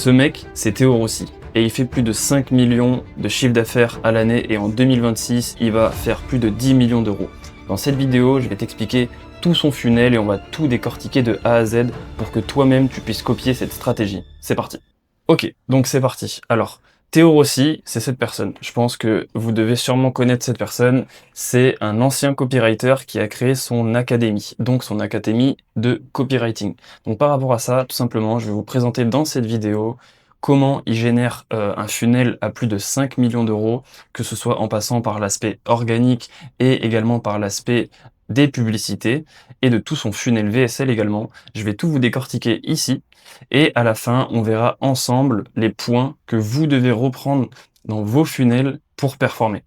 Ce mec, c'est Théo Rossi, et il fait plus de 5 millions de chiffre d'affaires à l'année, et en 2026, il va faire plus de 10 millions d'euros. Dans cette vidéo, je vais t'expliquer tout son funnel et on va tout décortiquer de A à Z pour que toi-même tu puisses copier cette stratégie. C'est parti. Ok, donc c'est parti. Alors, Théo Rossi, c'est cette personne. Je pense que vous devez sûrement connaître cette personne. C'est un ancien copywriter qui a créé son académie, donc son académie de copywriting. Donc par rapport à ça, tout simplement, je vais vous présenter dans cette vidéo comment il génère un funnel à plus de 5 millions d'euros, que ce soit en passant par l'aspect organique et également par l'aspect des publicités et de tout son funnel VSL également. Je vais tout vous décortiquer ici. Et à la fin, on verra ensemble les points que vous devez reprendre dans vos funnels pour performer.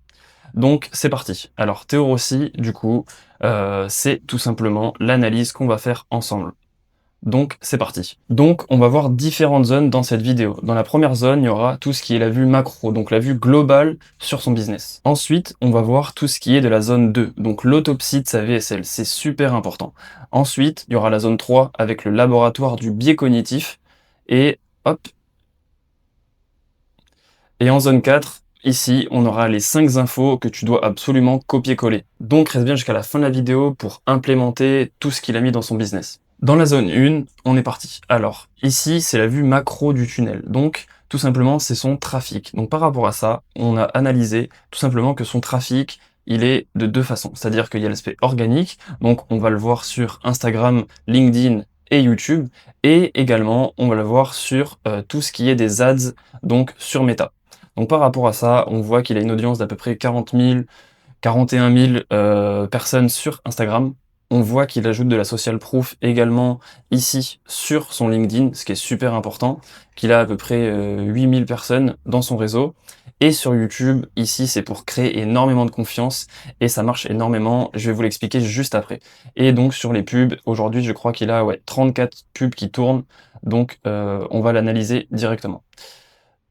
Donc c'est parti. Alors Théo Rossi, du coup, c'est tout simplement l'analyse qu'on va faire ensemble. Donc c'est parti. Donc on va voir différentes zones dans cette vidéo. Dans la première zone, il y aura tout ce qui est la vue macro, donc la vue globale sur son business. Ensuite, on va voir tout ce qui est de la zone 2, donc l'autopsie de sa VSL, c'est super important. Ensuite, il y aura la zone 3 avec le laboratoire du biais cognitif. Et hop. Et en zone 4, ici, on aura les 5 infos que tu dois absolument copier-coller. Donc reste bien jusqu'à la fin de la vidéo pour implémenter tout ce qu'il a mis dans son business. Dans la zone 1, on est parti. Alors, ici, c'est la vue macro du tunnel. Donc, tout simplement, c'est son trafic. Donc, par rapport à ça, on a analysé tout simplement que son trafic, il est de deux façons. C'est-à-dire qu'il y a l'aspect organique. Donc, on va le voir sur Instagram, LinkedIn et YouTube. Et également, on va le voir sur tout ce qui est des ads, donc sur Meta. Donc, par rapport à ça, on voit qu'il a une audience d'à peu près 40 000, 41 000 personnes sur Instagram. On voit qu'il ajoute de la social proof également ici sur son LinkedIn, ce qui est super important, qu'il a à peu près 8000 personnes dans son réseau. Et sur YouTube, ici, c'est pour créer énormément de confiance et ça marche énormément. Je vais vous l'expliquer juste après. Et donc sur les pubs, aujourd'hui, je crois qu'il a 34 pubs qui tournent. Donc on va l'analyser directement.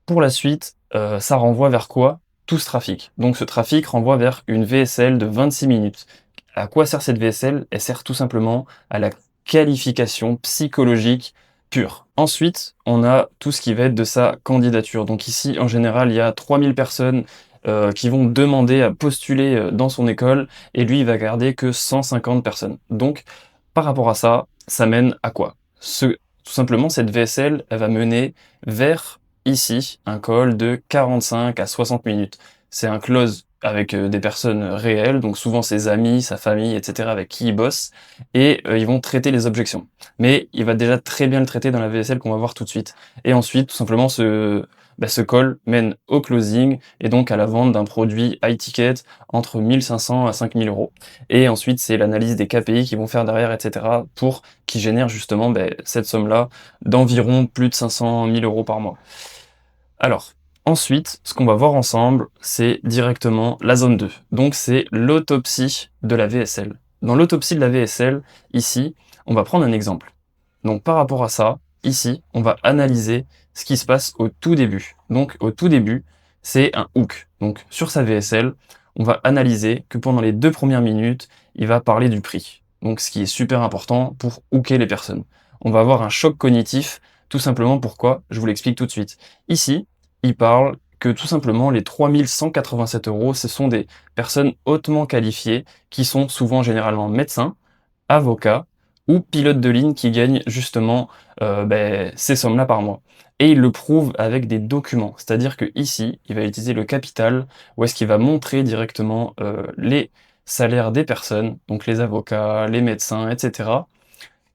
Pour la suite, ça renvoie vers quoi? Tout ce trafic. Donc ce trafic renvoie vers une VSL de 26 minutes. À quoi sert cette VSL? Elle sert tout simplement à la qualification psychologique pure. Ensuite, on a tout ce qui va être de sa candidature. Donc ici, en général, il y a 3000 personnes qui vont demander à postuler dans son école et lui, il va garder que 150 personnes. Donc, par rapport à ça, ça mène à quoi? Tout simplement, cette VSL, elle va mener vers ici un call de 45 à 60 minutes. C'est un close avec des personnes réelles, donc souvent ses amis, sa famille, etc., avec qui il bosse, et ils vont traiter les objections. Mais il va déjà très bien le traiter dans la VSL qu'on va voir tout de suite. Et ensuite, tout simplement, ce call mène au closing, et donc à la vente d'un produit high ticket entre 1500 à 5000 euros. Et ensuite, c'est l'analyse des KPI qu'ils vont faire derrière, etc., pour qu'ils génèrent justement cette somme-là d'environ plus de 500 000 euros par mois. Alors, ensuite, ce qu'on va voir ensemble, c'est directement la zone 2. Donc, c'est l'autopsie de la VSL. Dans l'autopsie de la VSL, ici, on va prendre un exemple. Donc, par rapport à ça, ici, on va analyser ce qui se passe au tout début. Donc, au tout début, c'est un hook. Donc, sur sa VSL, on va analyser que pendant les 2 premières minutes, il va parler du prix. Donc, ce qui est super important pour hooker les personnes. On va avoir un choc cognitif. Tout simplement pourquoi, je vous l'explique tout de suite. Ici, il parle que tout simplement les 3187 euros, ce sont des personnes hautement qualifiées qui sont souvent généralement médecins, avocats ou pilotes de ligne qui gagnent justement ces sommes-là par mois. Et il le prouve avec des documents, c'est-à-dire que ici, il va utiliser le capital où est-ce qu'il va montrer directement les salaires des personnes, donc les avocats, les médecins, etc.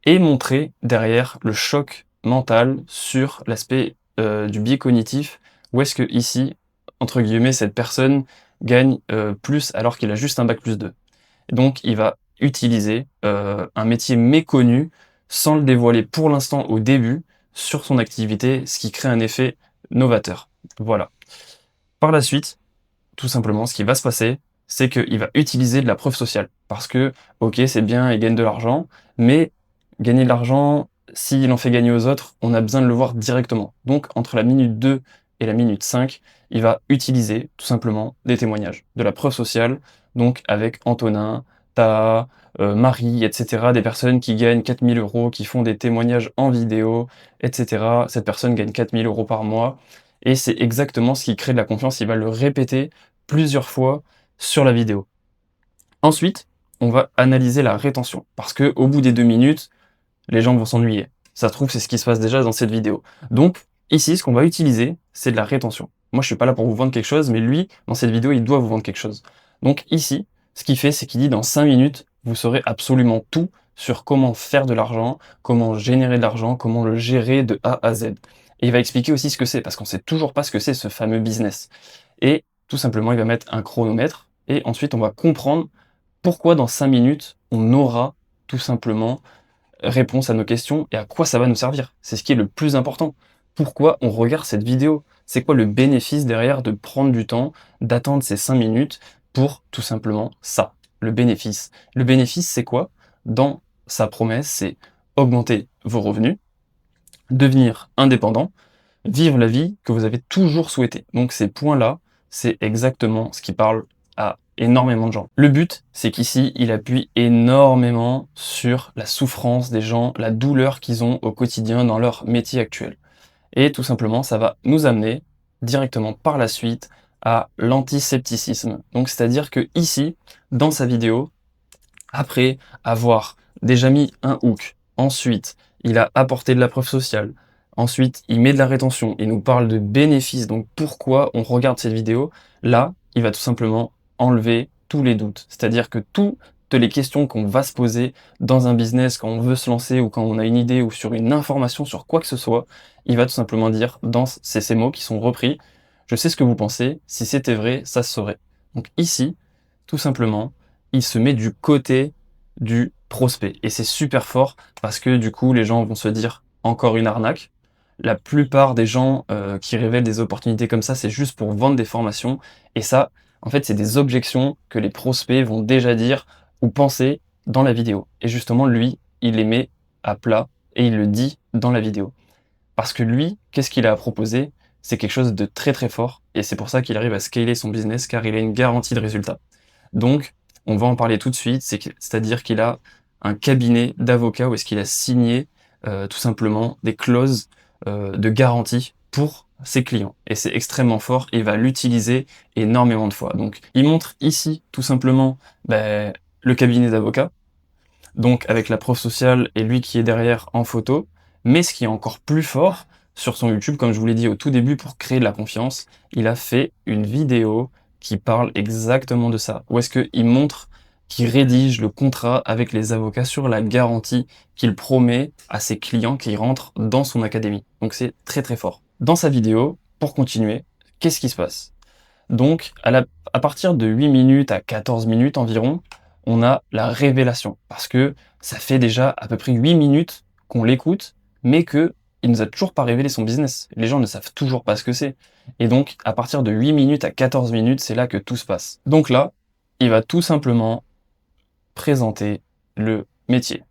et montrer derrière le choc mental sur l'aspect du biais cognitif, où est-ce que ici, entre guillemets, cette personne gagne plus alors qu'il a juste un bac+2. Donc il va utiliser un métier méconnu sans le dévoiler pour l'instant au début sur son activité, ce qui crée un effet novateur. Voilà. Par la suite, tout simplement, ce qui va se passer, c'est qu'il va utiliser de la preuve sociale. Parce que, ok, c'est bien, il gagne de l'argent, mais gagner de l'argent, s'il en fait gagner aux autres, on a besoin de le voir directement. Donc, entre la minute 2 et la minute 5, il va utiliser tout simplement des témoignages, de la preuve sociale, donc avec Antonin, Taha, Marie, etc. Des personnes qui gagnent 4000 euros, qui font des témoignages en vidéo, etc. Cette personne gagne 4000 euros par mois. Et c'est exactement ce qui crée de la confiance. Il va le répéter plusieurs fois sur la vidéo. Ensuite, on va analyser la rétention. Parce que au bout des 2 minutes, les gens vont s'ennuyer. Ça se trouve, c'est ce qui se passe déjà dans cette vidéo. Donc, ici, ce qu'on va utiliser, c'est de la rétention. Moi, je suis pas là pour vous vendre quelque chose, mais lui, dans cette vidéo, il doit vous vendre quelque chose. Donc ici, ce qu'il fait, c'est qu'il dit dans 5 minutes, vous saurez absolument tout sur comment faire de l'argent, comment générer de l'argent, comment le gérer de A à Z. Et il va expliquer aussi ce que c'est, parce qu'on sait toujours pas ce que c'est ce fameux business. Et tout simplement, il va mettre un chronomètre, et ensuite, on va comprendre pourquoi dans 5 minutes, on aura tout simplement réponse à nos questions et à quoi ça va nous servir. C'est ce qui est le plus important. Pourquoi on regarde cette vidéo? C'est quoi le bénéfice derrière de prendre du temps, d'attendre ces 5 minutes pour tout simplement ça, le bénéfice. Le bénéfice, c'est quoi? Dans sa promesse, c'est augmenter vos revenus, devenir indépendant, vivre la vie que vous avez toujours souhaité. Donc ces points-là, c'est exactement ce qui parle à énormément de gens. Le but, c'est qu'ici, il appuie énormément sur la souffrance des gens, la douleur qu'ils ont au quotidien dans leur métier actuel. Et tout simplement, ça va nous amener directement par la suite à l'antiscepticisme. Donc c'est-à-dire que ici, dans sa vidéo, après avoir déjà mis un hook, ensuite il a apporté de la preuve sociale, ensuite il met de la rétention, il nous parle de bénéfices, donc pourquoi on regarde cette vidéo, là il va tout simplement enlever tous les doutes. C'est-à-dire que toutes les questions qu'on va se poser dans un business quand on veut se lancer ou quand on a une idée ou sur une information sur quoi que ce soit, il va tout simplement dire dans ces mots qui sont repris, je sais ce que vous pensez, si c'était vrai, ça se saurait. Donc ici, tout simplement, il se met du côté du prospect. Et c'est super fort parce que du coup, les gens vont se dire encore une arnaque. La plupart des gens qui révèlent des opportunités comme ça, c'est juste pour vendre des formations. Et ça, en fait, c'est des objections que les prospects vont déjà dire ou penser dans la vidéo. Et justement, lui, il les met à plat et il le dit dans la vidéo. Parce que lui, qu'est-ce qu'il a à proposer? C'est quelque chose de très très fort. Et c'est pour ça qu'il arrive à scaler son business car il a une garantie de résultat. Donc, on va en parler tout de suite, c'est-à-dire qu'il a un cabinet d'avocats où est-ce qu'il a signé tout simplement des clauses de garantie pour ses clients. Et c'est extrêmement fort et il va l'utiliser énormément de fois. Donc, il montre ici tout simplement le cabinet d'avocats, donc avec la preuve sociale et lui qui est derrière en photo. Mais ce qui est encore plus fort, sur son YouTube, comme je vous l'ai dit au tout début, pour créer de la confiance, il a fait une vidéo qui parle exactement de ça. Où est-ce qu'il montre qu'il rédige le contrat avec les avocats sur la garantie qu'il promet à ses clients qui rentrent dans son académie. Donc c'est très très fort. Dans sa vidéo, pour continuer, qu'est-ce qui se passe? Donc à partir de 8 minutes à 14 minutes environ, on a la révélation. Parce que ça fait déjà à peu près 8 minutes qu'on l'écoute, mais que il nous a toujours pas révélé son business. Les gens ne savent toujours pas ce que c'est. Et donc, à partir de 8 minutes à 14 minutes, c'est là que tout se passe. Donc là, il va tout simplement présenter le métier.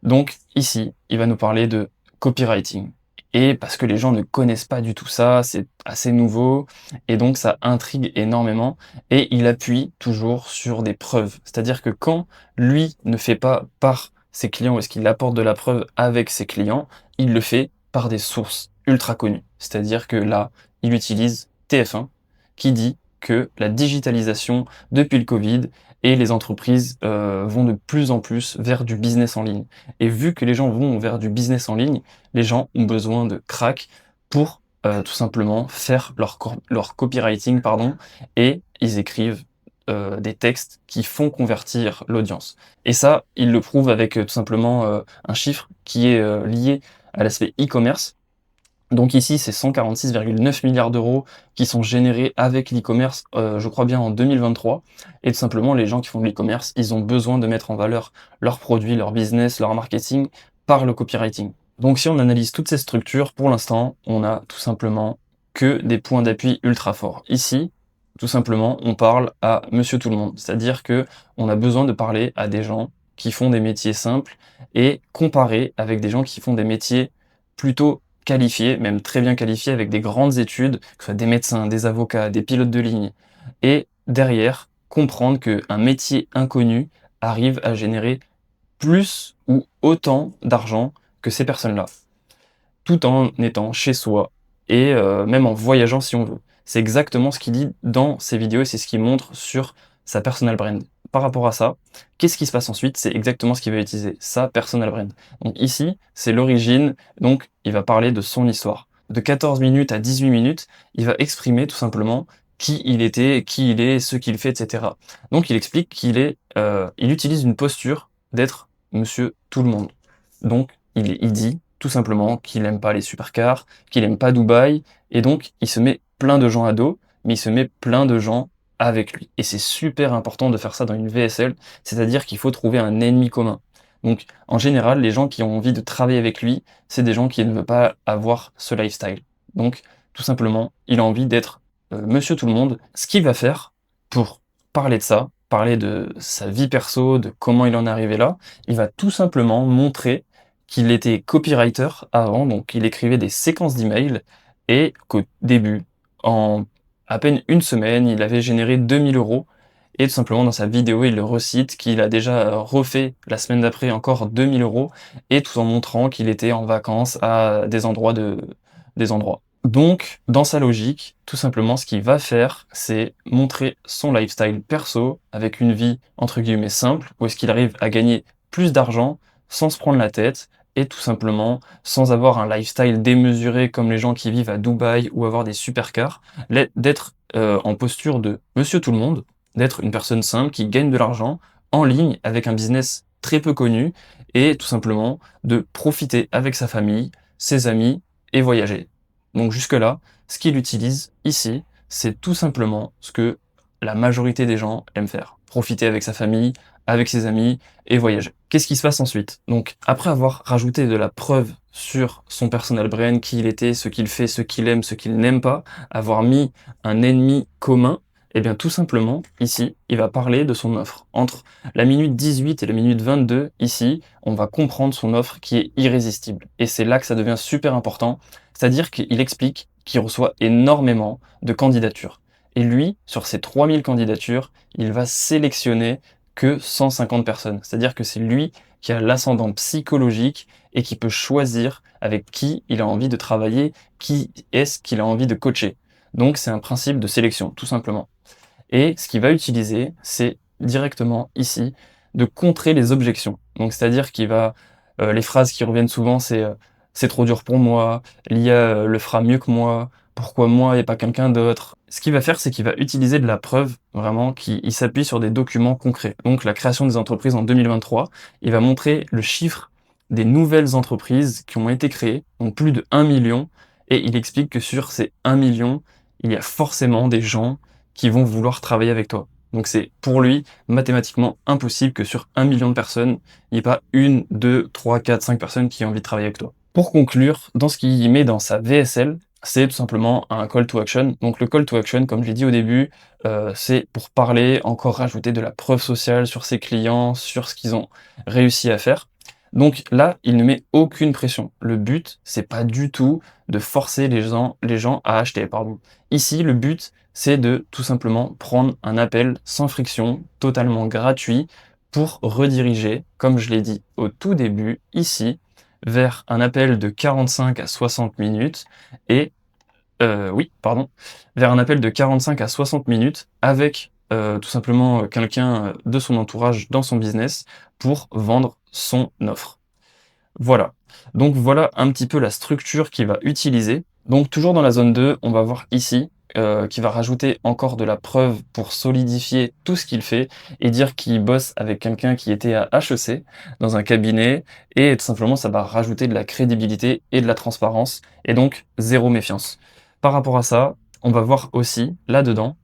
Donc ici, il va nous parler de copywriting. Et parce que les gens ne connaissent pas du tout ça, c'est assez nouveau, et donc ça intrigue énormément, et il appuie toujours sur des preuves. C'est-à-dire que quand lui ne fait pas par ses clients, ou est-ce qu'il apporte de la preuve avec ses clients, il le fait par des sources ultra connues. C'est-à-dire que là, il utilise TF1, qui dit que la digitalisation depuis le Covid et les entreprises vont de plus en plus vers du business en ligne. Et vu que les gens vont vers du business en ligne, les gens ont besoin de crack pour tout simplement faire leur copywriting, pardon, et ils écrivent des textes qui font convertir l'audience. Et ça, ils le prouvent avec tout simplement un chiffre qui est lié à l'aspect e-commerce. Donc ici, c'est 146,9 milliards d'euros qui sont générés avec l'e-commerce, je crois bien en 2023. Et tout simplement, les gens qui font de l'e-commerce, ils ont besoin de mettre en valeur leurs produits, leur business, leur marketing par le copywriting. Donc si on analyse toutes ces structures, pour l'instant, on a tout simplement que des points d'appui ultra forts. Ici, tout simplement, on parle à monsieur tout le monde. C'est-à-dire que on a besoin de parler à des gens qui font des métiers simples et comparer avec des gens qui font des métiers plutôt qualifiés, même très bien qualifiés, avec des grandes études, que ce soit des médecins, des avocats, des pilotes de ligne, et derrière, comprendre qu'un métier inconnu arrive à générer plus ou autant d'argent que ces personnes-là, tout en étant chez soi et même en voyageant si on veut. C'est exactement ce qu'il dit dans ses vidéos et c'est ce qu'il montre sur sa personal brand. Par rapport à ça, qu'est-ce qui se passe ensuite? C'est exactement ce qu'il va utiliser, sa personal brand. Donc ici, c'est l'origine, donc il va parler de son histoire. De 14 minutes à 18 minutes, il va exprimer tout simplement qui il était, qui il est, ce qu'il fait, etc. Donc il explique il utilise une posture d'être monsieur tout le monde. Donc il dit tout simplement qu'il aime pas les supercars, qu'il aime pas Dubaï, et donc il se met plein de gens à dos, mais il se met plein de gens avec lui. Et c'est super important de faire ça dans une VSL, c'est-à-dire qu'il faut trouver un ennemi commun. Donc en général, les gens qui ont envie de travailler avec lui, c'est des gens qui ne veulent pas avoir ce lifestyle. Donc tout simplement, il a envie d'être monsieur tout le monde. Ce qu'il va faire pour parler de ça, parler de sa vie perso, de comment il en est arrivé là, il va tout simplement montrer qu'il était copywriter avant, donc il écrivait des séquences d'emails et qu'au début, en à peine une semaine, il avait généré 2000 euros et tout simplement dans sa vidéo, il le recite qu'il a déjà refait la semaine d'après encore 2000 euros et tout en montrant qu'il était en vacances à des endroits. Donc, dans sa logique, tout simplement, ce qu'il va faire, c'est montrer son lifestyle perso avec une vie entre guillemets simple, où est-ce qu'il arrive à gagner plus d'argent sans se prendre la tête et tout simplement sans avoir un lifestyle démesuré comme les gens qui vivent à Dubaï ou avoir des supercars, d'être en posture de monsieur tout le monde, d'être une personne simple qui gagne de l'argent en ligne avec un business très peu connu et tout simplement de profiter avec sa famille, ses amis et voyager. Donc jusque-là, ce qu'il utilise ici, c'est tout simplement ce que la majorité des gens aiment faire. Profiter avec sa famille, avec ses amis et voyager. Qu'est-ce qui se passe ensuite? Donc après avoir rajouté de la preuve sur son personal brand, qui il était, ce qu'il fait, ce qu'il aime, ce qu'il n'aime pas, avoir mis un ennemi commun, eh bien tout simplement, ici, il va parler de son offre. Entre la minute 18 et la minute 22, ici, on va comprendre son offre qui est irrésistible. Et c'est là que ça devient super important, c'est-à-dire qu'il explique qu'il reçoit énormément de candidatures. Et lui, sur ces 3000 candidatures, il va sélectionner que 150 personnes. C'est-à-dire que c'est lui qui a l'ascendant psychologique et qui peut choisir avec qui il a envie de travailler, qui est-ce qu'il a envie de coacher. Donc c'est un principe de sélection, tout simplement. Et ce qu'il va utiliser, c'est directement ici de contrer les objections. Donc c'est-à-dire qu'il va les phrases qui reviennent souvent, c'est trop dur pour moi, l'IA le fera mieux que moi, pourquoi moi et pas quelqu'un d'autre. Ce qu'il va faire, c'est qu'il va utiliser de la preuve, vraiment, qui il s'appuie sur des documents concrets. Donc la création des entreprises en 2023, il va montrer le chiffre des nouvelles entreprises qui ont été créées, donc plus de 1 million, et il explique que sur ces 1 million, il y a forcément des gens qui vont vouloir travailler avec toi. Donc c'est pour lui mathématiquement impossible que sur 1 million de personnes, il n'y ait pas une, deux, trois, quatre, cinq personnes qui ont envie de travailler avec toi. Pour conclure, dans ce qu'il met dans sa VSL, c'est tout simplement un call to action. Donc le call to action, comme je l'ai dit au début, c'est pour parler, encore rajouter de la preuve sociale sur ses clients, sur ce qu'ils ont réussi à faire. Donc là, il ne met aucune pression. Le but, c'est pas du tout de forcer les gens à acheter, pardon. Ici, le but, c'est de tout simplement prendre un appel sans friction, totalement gratuit, pour rediriger, comme je l'ai dit au tout début, ici, vers un appel de 45 à 60 minutes et vers un appel de 45 à 60 minutes avec tout simplement quelqu'un de son entourage dans son business pour vendre son offre. Voilà. Donc voilà un petit peu la structure qu'il va utiliser. Donc toujours dans la zone 2, on va voir ici qui va rajouter encore de la preuve pour solidifier tout ce qu'il fait et dire qu'il bosse avec quelqu'un qui était à HEC dans un cabinet et tout simplement ça va rajouter de la crédibilité et de la transparence et donc zéro méfiance. Par rapport à ça, on va voir aussi là-dedans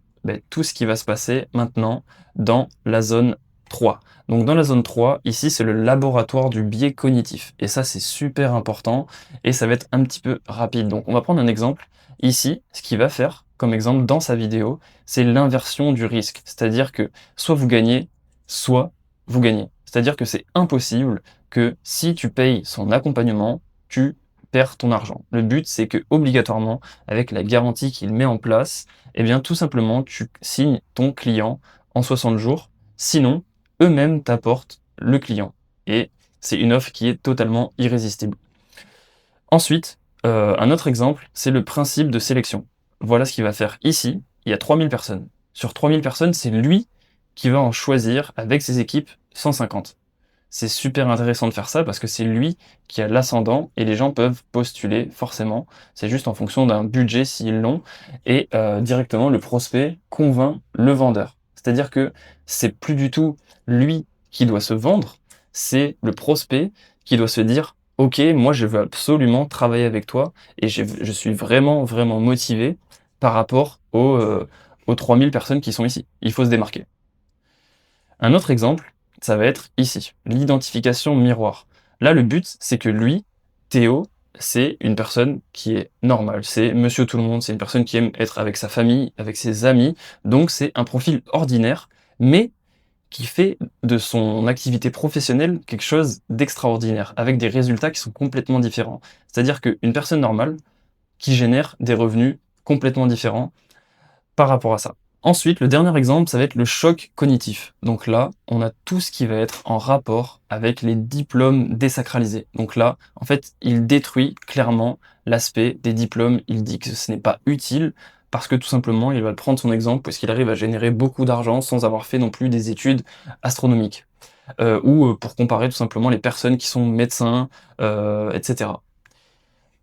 tout ce qui va se passer maintenant dans la zone 3. Donc dans la zone 3, ici c'est le laboratoire du biais cognitif. Et ça c'est super important et ça va être un petit peu rapide. Donc on va prendre un exemple. Ici, ce qu'il va faire comme exemple dans sa vidéo, c'est l'inversion du risque. C'est-à-dire que soit vous gagnez, soit vous gagnez. C'est-à-dire que c'est impossible que si tu payes son accompagnement, tu perds ton argent. Le but c'est que obligatoirement, avec la garantie qu'il met en place, eh bien tout simplement tu signes ton client en 60 jours. Sinon, eux-mêmes t'apportent le client. Et c'est une offre qui est totalement irrésistible. Ensuite, un autre exemple, c'est le principe de sélection. Voilà ce qu'il va faire ici. Il y a 3000 personnes. Sur 3000 personnes, c'est lui qui va en choisir avec ses équipes 150. C'est super intéressant de faire ça parce que c'est lui qui a l'ascendant et les gens peuvent postuler forcément. C'est juste en fonction d'un budget s'ils l'ont et directement le prospect convainc le vendeur. C'est-à-dire que c'est plus du tout lui qui doit se vendre, c'est le prospect qui doit se dire OK, moi je veux absolument travailler avec toi et je suis vraiment, vraiment motivé par rapport aux 3000 personnes qui sont ici. Il faut se démarquer. Un autre exemple, ça va être ici, l'identification miroir. Là, le but, c'est que lui, Théo, c'est une personne qui est normale, c'est monsieur tout le monde, c'est une personne qui aime être avec sa famille, avec ses amis, donc c'est un profil ordinaire, mais qui fait de son activité professionnelle quelque chose d'extraordinaire, avec des résultats qui sont complètement différents. C'est-à-dire qu'une personne normale qui génère des revenus complètement différents par rapport à ça. Ensuite, le dernier exemple, ça va être le choc cognitif. Donc là, on a tout ce qui va être en rapport avec les diplômes désacralisés. Donc là, en fait, il détruit clairement l'aspect des diplômes. Il dit que ce n'est pas utile parce que tout simplement, il va prendre son exemple parce qu'il arrive à générer beaucoup d'argent sans avoir fait non plus des études astronomiques. Ou pour comparer tout simplement les personnes qui sont médecins, etc.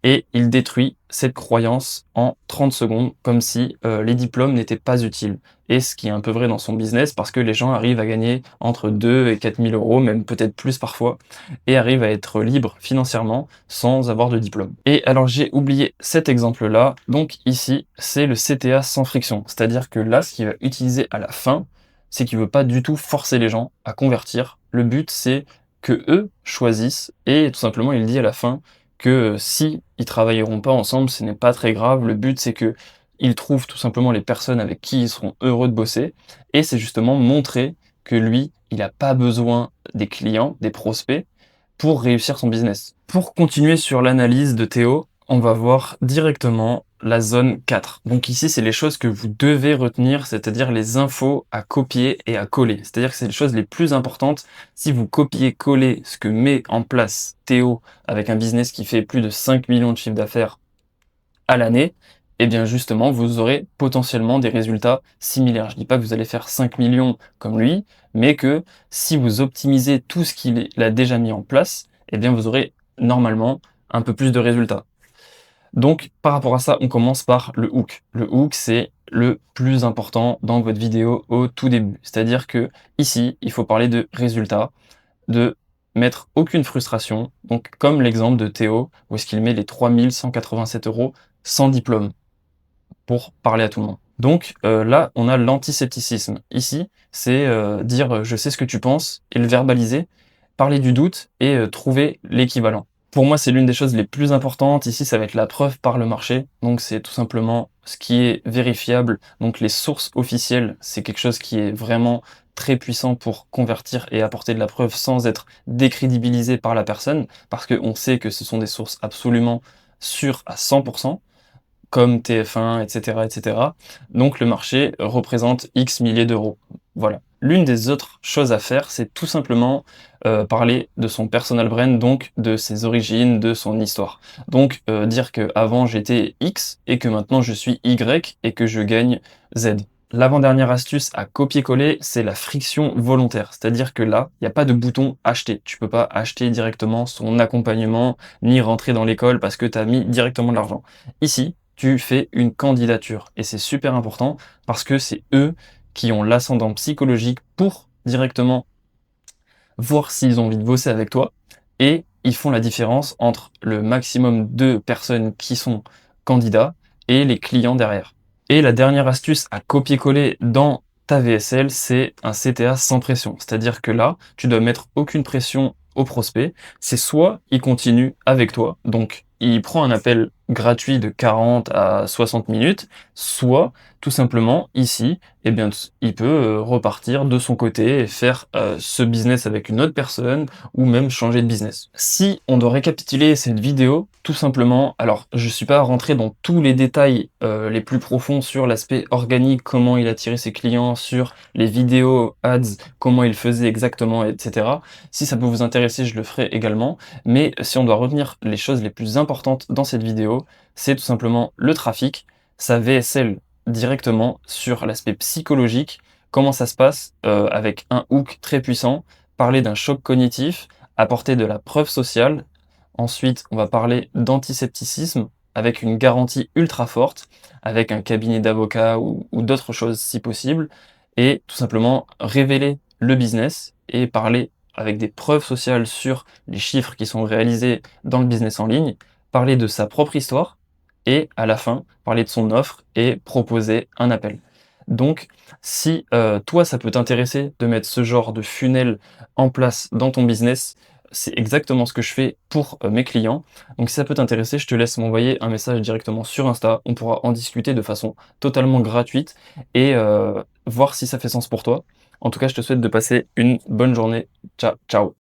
Et il détruit cette croyance en 30 secondes, comme si les diplômes n'étaient pas utiles. Et ce qui est un peu vrai dans son business, parce que les gens arrivent à gagner entre 2 et 4 000 euros, même peut-être plus parfois, et arrivent à être libres financièrement sans avoir de diplôme. Et alors j'ai oublié cet exemple-là, donc ici, c'est le CTA sans friction. C'est-à-dire que là, ce qu'il va utiliser à la fin, c'est qu'il veut pas du tout forcer les gens à convertir. Le but, c'est que eux choisissent, et tout simplement, il dit à la fin, que si ils travailleront pas ensemble, ce n'est pas très grave. Le but, c'est que ils trouvent tout simplement les personnes avec qui ils seront heureux de bosser. Et c'est justement montrer que lui, il n'a pas besoin des clients, des prospects, pour réussir son business. Pour continuer sur l'analyse de Théo, on va voir directement la zone 4. Donc ici, c'est les choses que vous devez retenir, c'est-à-dire les infos à copier et à coller. C'est-à-dire que c'est les choses les plus importantes. Si vous copiez-collez ce que met en place Théo avec un business qui fait plus de 5 millions de chiffre d'affaires à l'année, eh bien justement, vous aurez potentiellement des résultats similaires. Je dis pas que vous allez faire 5 millions comme lui, mais que si vous optimisez tout ce qu'il a déjà mis en place, eh bien vous aurez normalement un peu plus de résultats. Donc, par rapport à ça, on commence par le hook. Le hook, c'est le plus important dans votre vidéo au tout début. C'est-à-dire que ici, il faut parler de résultats, de mettre aucune frustration. Donc, comme l'exemple de Théo, où est-ce qu'il met les 3187 euros sans diplôme pour parler à tout le monde. Donc là, on a l'antiscepticisme. Ici, c'est dire je sais ce que tu penses et le verbaliser, parler du doute et trouver l'équivalent. Pour moi, c'est l'une des choses les plus importantes. Ici, ça va être la preuve par le marché. Donc, c'est tout simplement ce qui est vérifiable. Donc, les sources officielles, c'est quelque chose qui est vraiment très puissant pour convertir et apporter de la preuve sans être décrédibilisé par la personne, parce qu'on sait que ce sont des sources absolument sûres à 100%, comme TF1, etc., etc. Donc le marché représente X milliers d'euros. Voilà. L'une des autres choses à faire, c'est tout simplement parler de son personal brand, donc de ses origines, de son histoire. Donc dire que avant j'étais X et que maintenant je suis Y et que je gagne Z. L'avant-dernière astuce à copier-coller, c'est la friction volontaire. C'est-à-dire que là, il n'y a pas de bouton acheter. Tu peux pas acheter directement son accompagnement, ni rentrer dans l'école parce que tu as mis directement de l'argent. Ici, tu fais une candidature. Et c'est super important parce que c'est eux qui ont l'ascendant psychologique pour directement voir s'ils ont envie de bosser avec toi. Et ils font la différence entre le maximum de personnes qui sont candidats et les clients derrière. Et la dernière astuce à copier-coller dans ta VSL, c'est un CTA sans pression. C'est-à-dire que là, tu dois mettre aucune pression au prospect. C'est soit il continue avec toi, donc il prend un appel gratuit de 40 à 60 minutes, soit tout simplement ici, eh bien, il peut repartir de son côté et faire ce business avec une autre personne ou même changer de business. Si on doit récapituler cette vidéo, tout simplement, alors je suis pas rentré dans tous les détails les plus profonds sur l'aspect organique, comment il attirait ses clients, sur les vidéos ads, comment il faisait exactement, etc. Si ça peut vous intéresser, je le ferai également. Mais si on doit retenir les choses les plus importantes dans cette vidéo, c'est tout simplement le trafic, sa VSL directement sur l'aspect psychologique, comment ça se passe avec un hook très puissant, parler d'un choc cognitif, apporter de la preuve sociale. Ensuite, on va parler d'antisepticisme avec une garantie ultra forte, avec un cabinet d'avocats ou d'autres choses si possible, et tout simplement révéler le business et parler avec des preuves sociales sur les chiffres qui sont réalisés dans le business en ligne, parler de sa propre histoire et à la fin, parler de son offre et proposer un appel. Donc, si toi, ça peut t'intéresser de mettre ce genre de funnel en place dans ton business, c'est exactement ce que je fais pour mes clients. Donc, si ça peut t'intéresser, je te laisse m'envoyer un message directement sur Insta. On pourra en discuter de façon totalement gratuite et voir si ça fait sens pour toi. En tout cas, je te souhaite de passer une bonne journée. Ciao, ciao.